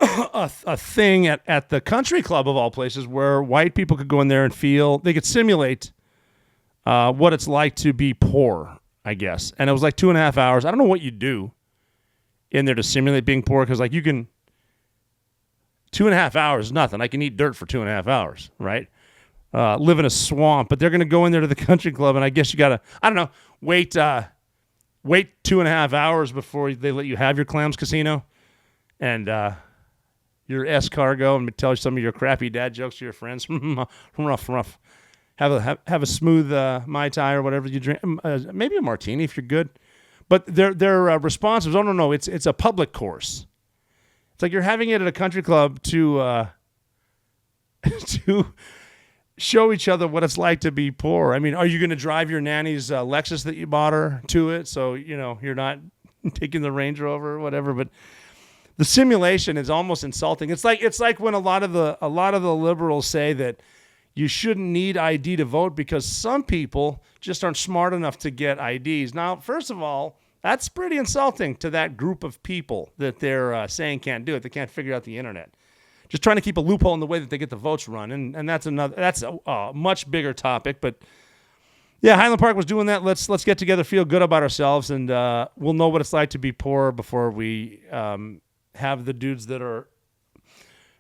a thing at the country club of all places where white people could go in there and they could simulate what it's like to be poor, I guess. And it was like 2.5 hours. I don't know what you do in there to simulate being poor, because like 2.5 hours is nothing. I can eat dirt for 2.5 hours, right? Live in a swamp. But they're going to go in there to the country club, and I guess you got to, I don't know, wait 2.5 hours before they let you have your Clams Casino and your escargot, and tell some of your crappy dad jokes to your friends. rough. Have a smooth Mai Tai or whatever you drink. Maybe a martini if you're good. But their response was, oh, no, it's a public course. It's like you're having it at a country club to show each other what it's like to be poor. I mean, are you going to drive your nanny's Lexus that you bought her to it, so you're not taking the Range Rover or whatever? But the simulation is almost insulting. It's like when a lot of the liberals say that you shouldn't need ID to vote because some people just aren't smart enough to get IDs. Now, first of all, that's pretty insulting to that group of people that they're saying can't do it. They can't figure out the internet. Just trying to keep a loophole in the way that they get the votes run, and that's a much bigger topic. But yeah, Highland Park was doing that. Let's get together, feel good about ourselves, and we'll know what it's like to be poor before we have the dudes that are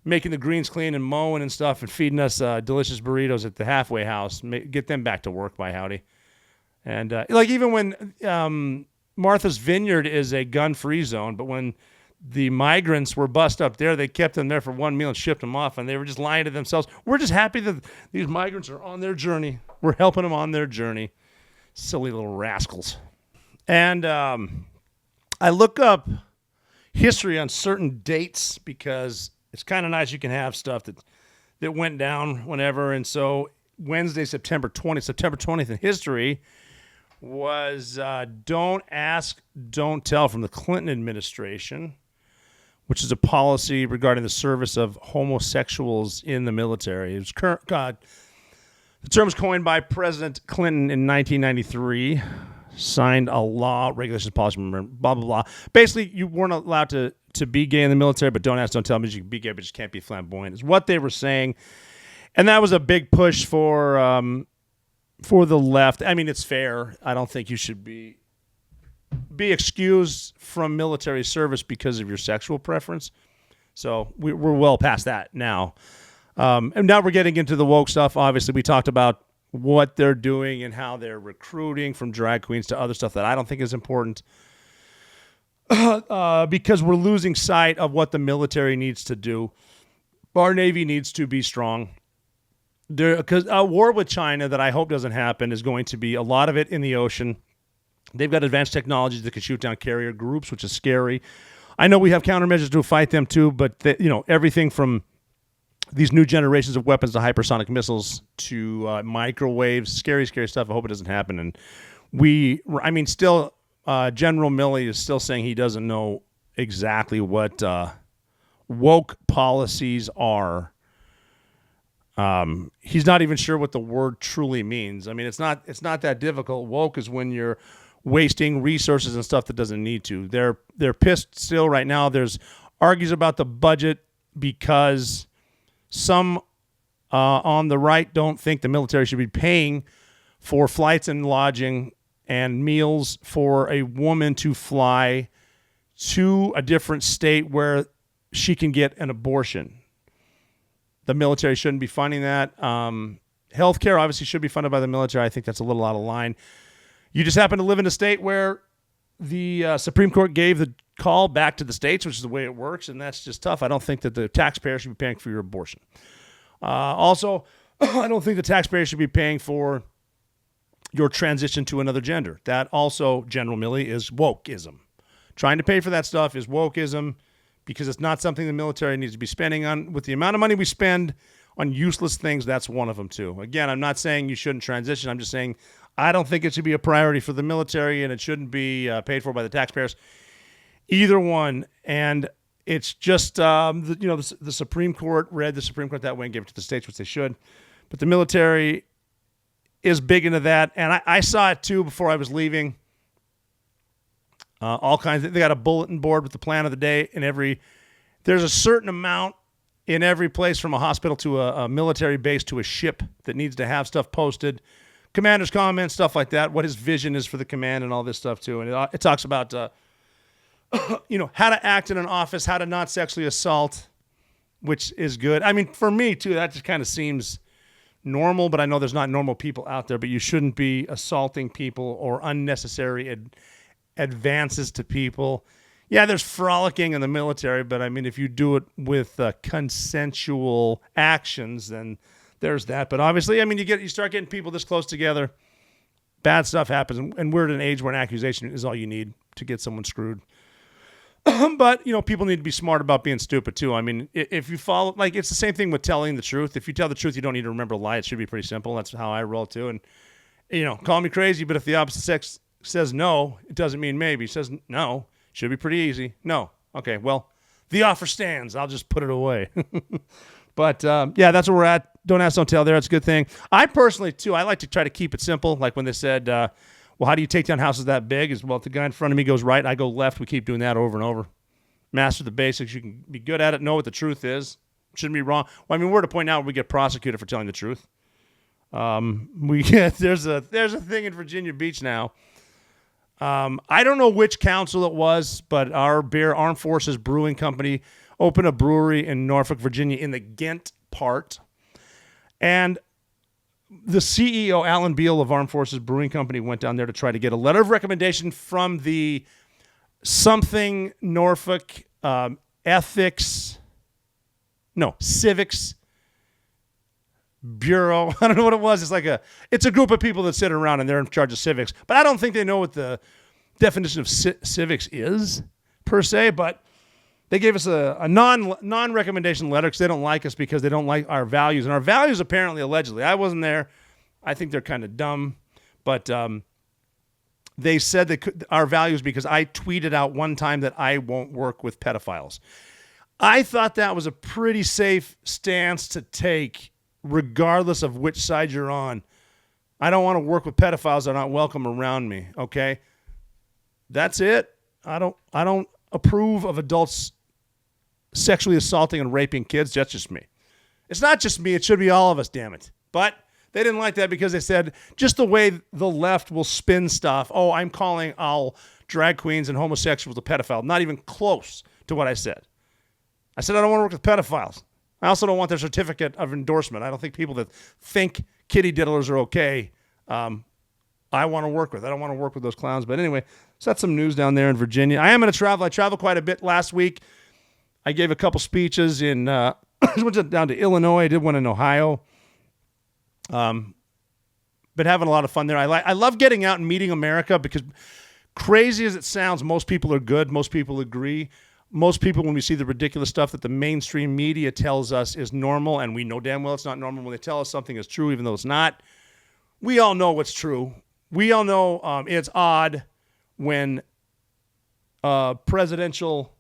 making the greens clean and mowing and stuff and feeding us delicious burritos at the halfway house. Get them back to work by howdy. And even when Martha's Vineyard is a gun-free zone, but when the migrants were bussed up there, they kept them there for one meal and shipped them off, and they were just lying to themselves. We're just happy that these migrants are on their journey. We're helping them on their journey. Silly little rascals. And I look up history on certain dates because it's kind of nice. You can have stuff that went down whenever. And so Wednesday, September 20th in history was Don't Ask, Don't Tell from the Clinton administration, which is a policy regarding the service of homosexuals in the military. It was the term was coined by President Clinton in 1993, signed a law, regulations, policy, blah, blah, blah. Basically, you weren't allowed to be gay in the military, but don't ask, don't tell means you can be gay, but just can't be flamboyant, is what they were saying. And that was a big push for the left. I mean, it's fair. I don't think you should be excused from military service because of your sexual preference. So we're well past that now. And now we're getting into the woke stuff. Obviously, we talked about what they're doing and how they're recruiting from drag queens to other stuff that I don't think is important because we're losing sight of what the military needs to do. Our Navy needs to be strong. Because a war with China that I hope doesn't happen is going to be a lot of it in the ocean. They've got advanced technologies that can shoot down carrier groups, which is scary. I know we have countermeasures to fight them too, but everything from these new generations of weapons to hypersonic missiles to microwaves, scary stuff. I hope it doesn't happen. And still, General Milley is still saying he doesn't know exactly what woke policies are. He's not even sure what the word truly means. I mean, it's not that difficult. Woke is when you're wasting resources and stuff that doesn't need to. They're pissed still right now. There's argues about the budget because some on the right don't think the military should be paying for flights and lodging and meals for a woman to fly to a different state where she can get an abortion. The military shouldn't be funding that. Healthcare obviously should be funded by the military. I think that's a little out of line. You just happen to live in a state where the Supreme Court gave the call back to the states, which is the way it works, and that's just tough. I don't think that the taxpayer should be paying for your abortion. Also, I don't think the taxpayer should be paying for your transition to another gender. That also, General Milley, is wokeism. Trying to pay for that stuff is wokeism because it's not something the military needs to be spending on. With the amount of money we spend on useless things, that's one of them too. Again, I'm not saying you shouldn't transition. I'm just saying I don't think it should be a priority for the military, and it shouldn't be paid for by the taxpayers. Either one. And it's just, the Supreme Court read the Supreme Court that way and gave it to the states, which they should. But the military is big into that. And I saw it too before I was leaving. All kinds of, they got a bulletin board with the plan of the day there's a certain amount in every place from a hospital to a military base to a ship that needs to have stuff posted. Commander's comments, stuff like that, what his vision is for the command and all this stuff too. And it talks about, how to act in an office, how to not sexually assault, which is good. I mean, for me too, that just kind of seems normal, but I know there's not normal people out there, but you shouldn't be assaulting people or unnecessary advances to people. Yeah, there's frolicking in the military, but I mean, if you do it with consensual actions, then there's that. But obviously, I mean, you start getting people this close together, bad stuff happens, and we're at an age where an accusation is all you need to get someone screwed. But, people need to be smart about being stupid too. I mean, if you follow, it's the same thing with telling the truth. If you tell the truth, you don't need to remember a lie. It should be pretty simple. That's how I roll too. And, call me crazy, but if the opposite sex says no, it doesn't mean maybe. It says no. Should be pretty easy. No. Okay, well, the offer stands. I'll just put it away. But, that's where we're at. Don't ask, don't tell there. It's a good thing. I personally, too, I like to try to keep it simple. Like when they said, well, how do you take down houses that big? Well, if the guy in front of me goes right, I go left. We keep doing that over and over. Master the basics. You can be good at it, know what the truth is. Shouldn't be wrong. Well, I mean, we're at a point now where we get prosecuted for telling the truth. There's a thing in Virginia Beach now. I don't know which council it was, but our Armed Forces Brewing Company opened a brewery in Norfolk, Virginia, in the Ghent part. And the CEO, Alan Beal of Armed Forces Brewing Company, went down there to try to get a letter of recommendation from the something Norfolk Civics Bureau. I don't know what it was. It's a group of people that sit around and they're in charge of civics. But I don't think they know what the definition of civics is per se. But they gave us a non-recommendation letter because they don't like us because they don't like our values. And our values, apparently, allegedly, I wasn't there. I think they're kind of dumb. But they said our values because I tweeted out one time that I won't work with pedophiles. I thought that was a pretty safe stance to take, regardless of which side you're on. I don't want to work with pedophiles that are not welcome around me, okay? That's it. I don't approve of adults sexually assaulting and raping kids. That's just me. It's not just me. It should be all of us, damn it. But they didn't like that because they said just the way the left will spin stuff. Oh, I'm calling all drag queens and homosexuals a pedophile. Not even close to what I said. I said I don't want to work with pedophiles. I also don't want their certificate of endorsement. I don't think people that think kitty diddlers are okay, I want to work with. I don't want to work with those clowns. But anyway, so that's some news down there in Virginia. I am going to travel. I traveled quite a bit last week. I gave a couple speeches in, I went down to Illinois. I did one in Ohio. Been having a lot of fun there. I love getting out and meeting America because crazy as it sounds, most people are good. Most people agree. Most people, when we see the ridiculous stuff that the mainstream media tells us is normal, and we know damn well it's not normal when they tell us something is true, even though it's not, we all know what's true. We all know it's odd when a presidential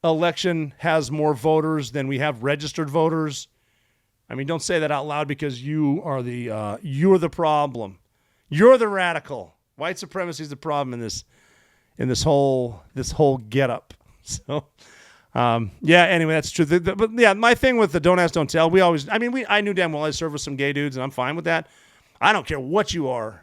election has more voters than we have registered voters. I mean, don't say that out loud because you're the problem. You're the radical. White supremacy is the problem in this whole getup. So, yeah. Anyway, that's true. But yeah, my thing with the don't ask, don't tell. I knew damn well I served with some gay dudes, and I'm fine with that. I don't care what you are,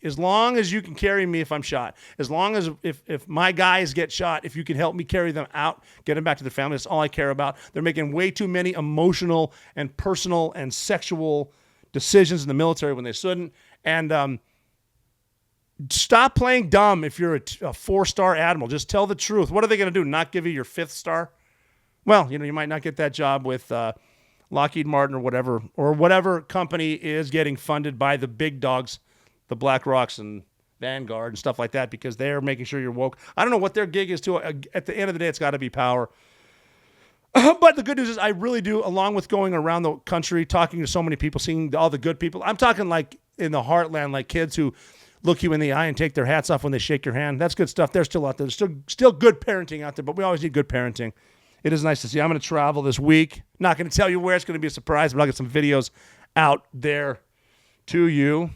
as long as you can carry me if I'm shot. As long as if my guys get shot, if you can help me carry them out, get them back to their family. That's all I care about. They're making way too many emotional and personal and sexual decisions in the military when they shouldn't. And stop playing dumb if you're a 4-star admiral. Just tell the truth. What are they going to do? Not give you your 5th star? Well, you might not get that job with Lockheed Martin or whatever company is getting funded by the big dogs, the BlackRocks and Vanguard and stuff like that, because they're making sure you're woke. I don't know what their gig is too. At the end of the day, it's got to be power. But the good news is I really do, along with going around the country, talking to so many people, seeing all the good people. I'm talking like in the heartland, like kids who look you in the eye and take their hats off when they shake your hand. That's good stuff. They're still out there. There's still good parenting out there, but we always need good parenting. It is nice to see. I'm going to travel this week. Not going to tell you where. It's going to be a surprise, but I'll get some videos out there to you.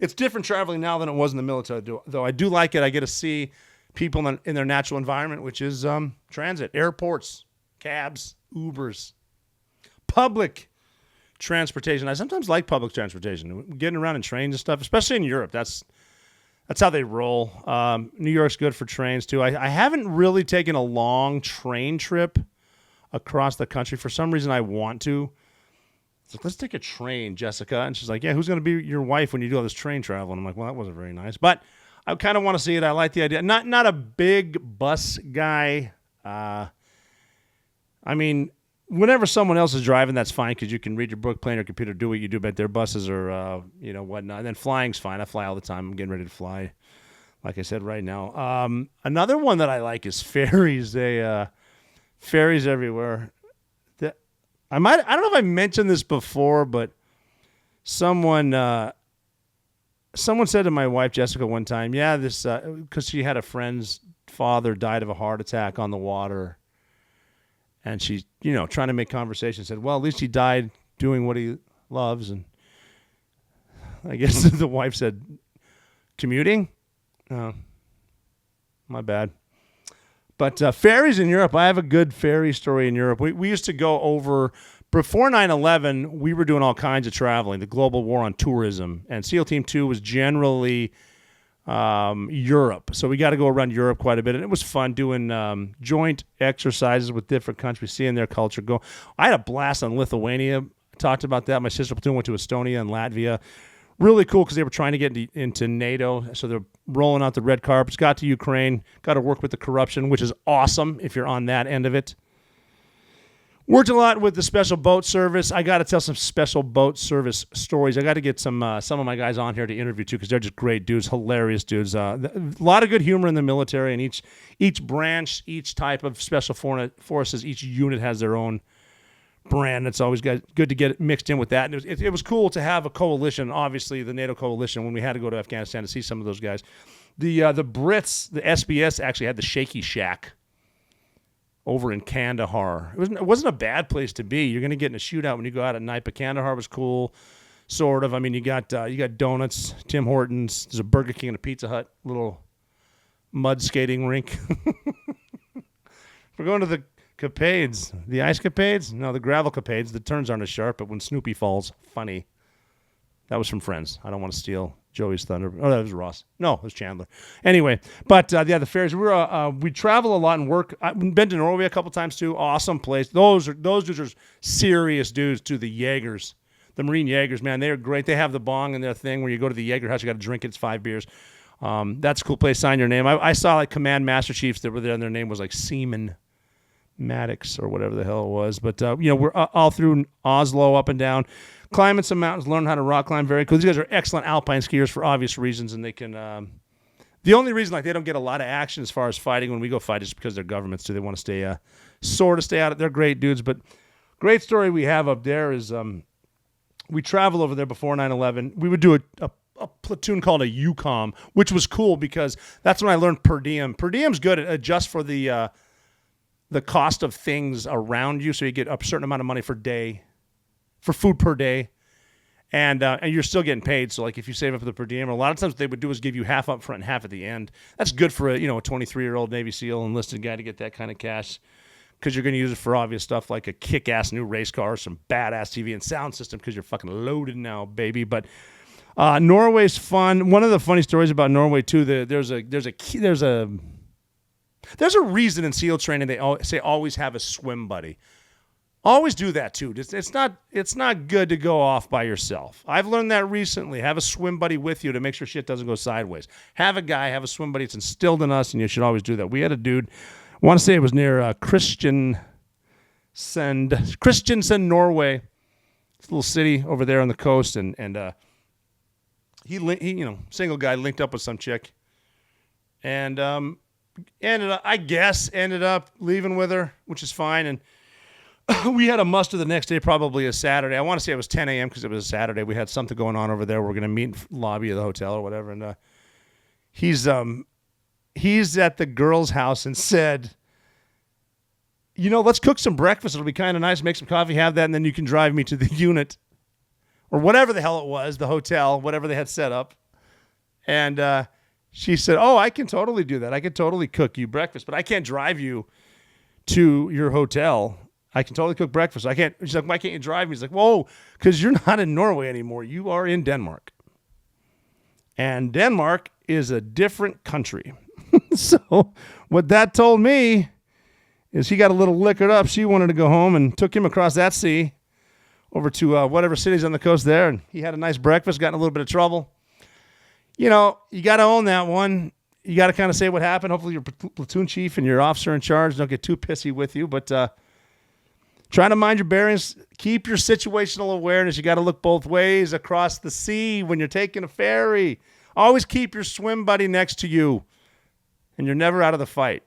It's different traveling now than it was in the military, though. I do like it. I get to see people in their natural environment, which is transit, airports, cabs, Ubers, public transportation. I sometimes like public transportation, getting around in trains and stuff, especially in Europe. That's how they roll. New York's good for trains, too. I haven't really taken a long train trip across the country. For some reason, I want to. It's like, let's take a train, Jessica. And she's like, yeah, who's going to be your wife when you do all this train travel? And I'm like, well, that wasn't very nice. But I kind of want to see it. I like the idea. Not a big bus guy. I mean, whenever someone else is driving, that's fine because you can read your book, play on your computer, do what you do. But their buses are, whatnot. And then flying's fine. I fly all the time. I'm getting ready to fly, like I said, right now. Another one that I like is ferries. Ferries everywhere. I don't know if I mentioned this before, but someone said to my wife Jessica one time, yeah, this because she had a friend's father died of a heart attack on the water, and she, trying to make conversation, said, well, at least he died doing what he loves, and I guess the wife said, commuting? Oh, my bad. But ferries in Europe, I have a good ferry story in Europe. We used to go over, before 9/11, we were doing all kinds of traveling, the global war on tourism. And SEAL Team 2 was generally Europe. So we got to go around Europe quite a bit. And it was fun doing joint exercises with different countries, seeing their culture go. I had a blast on Lithuania. Talked about that. My sister platoon went to Estonia and Latvia. Really cool because they were trying to get into NATO, so they're rolling out the red carpets. Got to Ukraine, got to work with the corruption, which is awesome if you're on that end of it. Worked a lot with the Special Boat Service. I got to tell some Special Boat Service stories. I got to get some of my guys on here to interview too because they're just great dudes, hilarious dudes. A lot of good humor in the military, and each branch, each type of Special Forces, each unit has their own brand. It's always good to get it mixed in with that. And it was cool to have a coalition, obviously the NATO coalition, when we had to go to Afghanistan to see some of those guys. The Brits, the SBS, actually had the Shaky Shack over in Kandahar. It wasn't a bad place to be. You're going to get in a shootout when you go out at night, but Kandahar was cool, sort of. I mean, you got donuts, Tim Hortons, there's a Burger King and a Pizza Hut, little mud skating rink. We're going to the Capades. The ice capades? No, the gravel capades. The turns aren't as sharp, but when Snoopy falls, funny. That was from Friends. I don't want to steal Joey's thunder. Oh, that was Ross. No, it was Chandler. Anyway, but yeah, the ferries. We travel a lot and work. I've been to Norway a couple times too. Awesome place. Those dudes are serious dudes too. The Jaegers, the Marine Jaegers, man, they are great. They have the bong and their thing where you go to the Jaeger house, you got to drink it. It's 5 beers. That's a cool place. Sign your name. I saw like Command Master Chiefs that were there, and their name was like Seaman Maddox or whatever the hell it was. But we're all through Oslo, up and down, climbing some mountains, learning how to rock climb. Very cool. These guys are excellent alpine skiers for obvious reasons, and they can. The only reason like they don't get a lot of action as far as fighting when we go fight is because their governments do. They want to stay out of. They're great dudes, but great story we have up there is we travel over there before 9/11. We would do a platoon called a UCOM, which was cool because that's when I learned per diem. Per diem's good at adjust for the cost of things around you, so you get a certain amount of money for food per day, and you're still getting paid. So like if you save up for the per diem, a lot of times what they would do is give you half up front and half at the end. That's good for a 23-year-old Navy SEAL enlisted guy to get that kind of cash, because you're going to use it for obvious stuff like a kick-ass new race car, some badass TV and sound system, because you're fucking loaded now, baby. But Norway's fun. One of the funny stories about Norway too, there's a reason in SEAL training they say always have a swim buddy. Always do that too. It's not good to go off by yourself. I've learned that recently. Have a swim buddy with you to make sure shit doesn't go sideways. Have a swim buddy. It's instilled in us, and you should always do that. We had a dude, I want to say it was near Kristiansand, Norway. It's a little city over there on the coast, and he single guy linked up with some chick, and ended up leaving with her, which is fine. And we had a muster the next day, probably a Saturday. I want to say it was 10 a.m. because it was a Saturday. We had something going on over there. We're going to meet in the lobby of the hotel or whatever. And he's at the girl's house and said, let's cook some breakfast. It'll be kind of nice. Make some coffee, have that, and then you can drive me to the unit or whatever the hell it was, the hotel, whatever they had set up. And she said, oh, I can totally do that. I can totally cook you breakfast, but I can't drive you to your hotel. I can totally cook breakfast. I can't. She's like, why can't you drive me? He's like, whoa, because you're not in Norway anymore. You are in Denmark. And Denmark is a different country. So what that told me is he got a little liquored up. She wanted to go home and took him across that sea over to whatever city's on the coast there. And he had a nice breakfast, got in a little bit of trouble. You got to own that one. You got to kind of say what happened. Hopefully your platoon chief and your officer in charge don't get too pissy with you. But try to mind your bearings. Keep your situational awareness. You got to look both ways across the sea when you're taking a ferry. Always keep your swim buddy next to you. And you're never out of the fight.